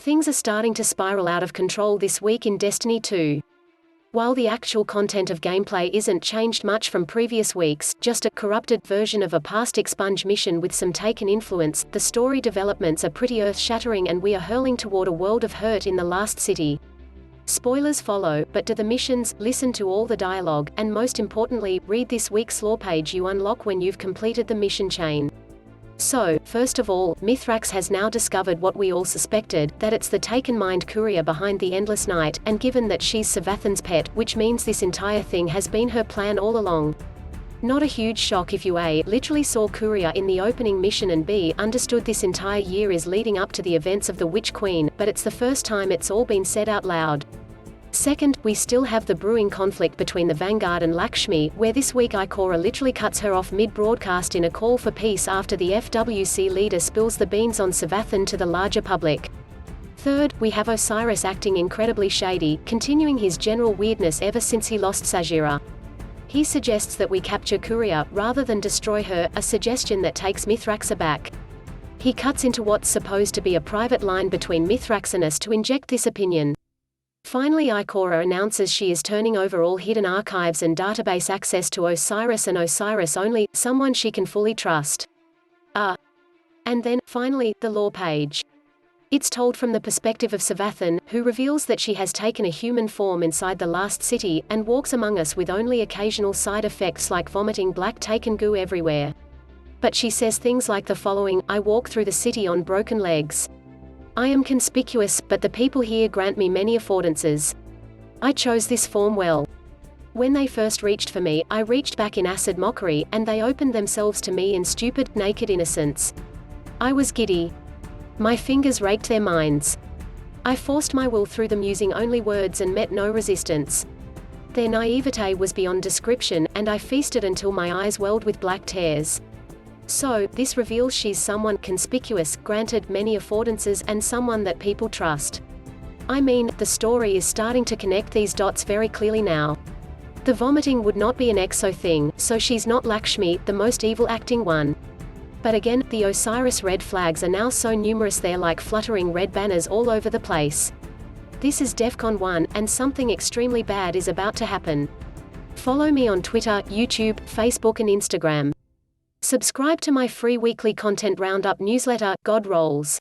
Things are starting to spiral out of control this week in Destiny 2. While the actual content of gameplay isn't changed much from previous weeks, just a corrupted version of a past expunge mission with some Taken influence, the story developments are pretty earth-shattering and we are hurling toward a world of hurt in the last city. Spoilers follow, but do the missions, listen to all the dialogue, and most importantly, read this week's lore page you unlock when you've completed the mission chain. So, first of all, Mithrax has now discovered what we all suspected, that it's the Taken mind courier behind the Endless Night, and given that she's Savathun's pet, which means this entire thing has been her plan all along. Not a huge shock if you A, literally saw courier in the opening mission and B, understood this entire year is leading up to the events of the Witch Queen, but it's the first time it's all been said out loud. Second, we still have the brewing conflict between the Vanguard and Lakshmi, where this week Ikora literally cuts her off mid-broadcast in a call for peace after the FWC leader spills the beans on Savathun to the larger public. Third, we have Osiris acting incredibly shady, continuing his general weirdness ever since he lost Sagira. He suggests that we capture Courier, rather than destroy her, a suggestion that takes Mithrax aback. He cuts into what's supposed to be a private line between Mithrax and us to inject this opinion. Finally, Ikora announces she is turning over all hidden archives and database access to Osiris and Osiris only, someone she can fully trust. And then, finally, the lore page. It's told from the perspective of Savathun, who reveals that she has taken a human form inside the last city, and walks among us with only occasional side effects like vomiting black Taken goo everywhere. But she says things like the following: I walk through the city on broken legs. I am conspicuous, but the people here grant me many affordances. I chose this form well. When they first reached for me, I reached back in acid mockery, and they opened themselves to me in stupid, naked innocence. I was giddy. My fingers raked their minds. I forced my will through them using only words and met no resistance. Their naivete was beyond description, and I feasted until my eyes welled with black tears. So, this reveals she's someone conspicuous, granted many affordances, and someone that people trust. I mean, the story is starting to connect these dots very clearly now. The vomiting would not be an exo thing, so she's not Lakshmi, the most evil acting one. But again, the Osiris red flags are now so numerous they're like fluttering red banners all over the place. This is DEFCON 1, and something extremely bad is about to happen. Follow me on Twitter, YouTube, Facebook and Instagram. Subscribe to my free weekly content roundup newsletter, God Rolls.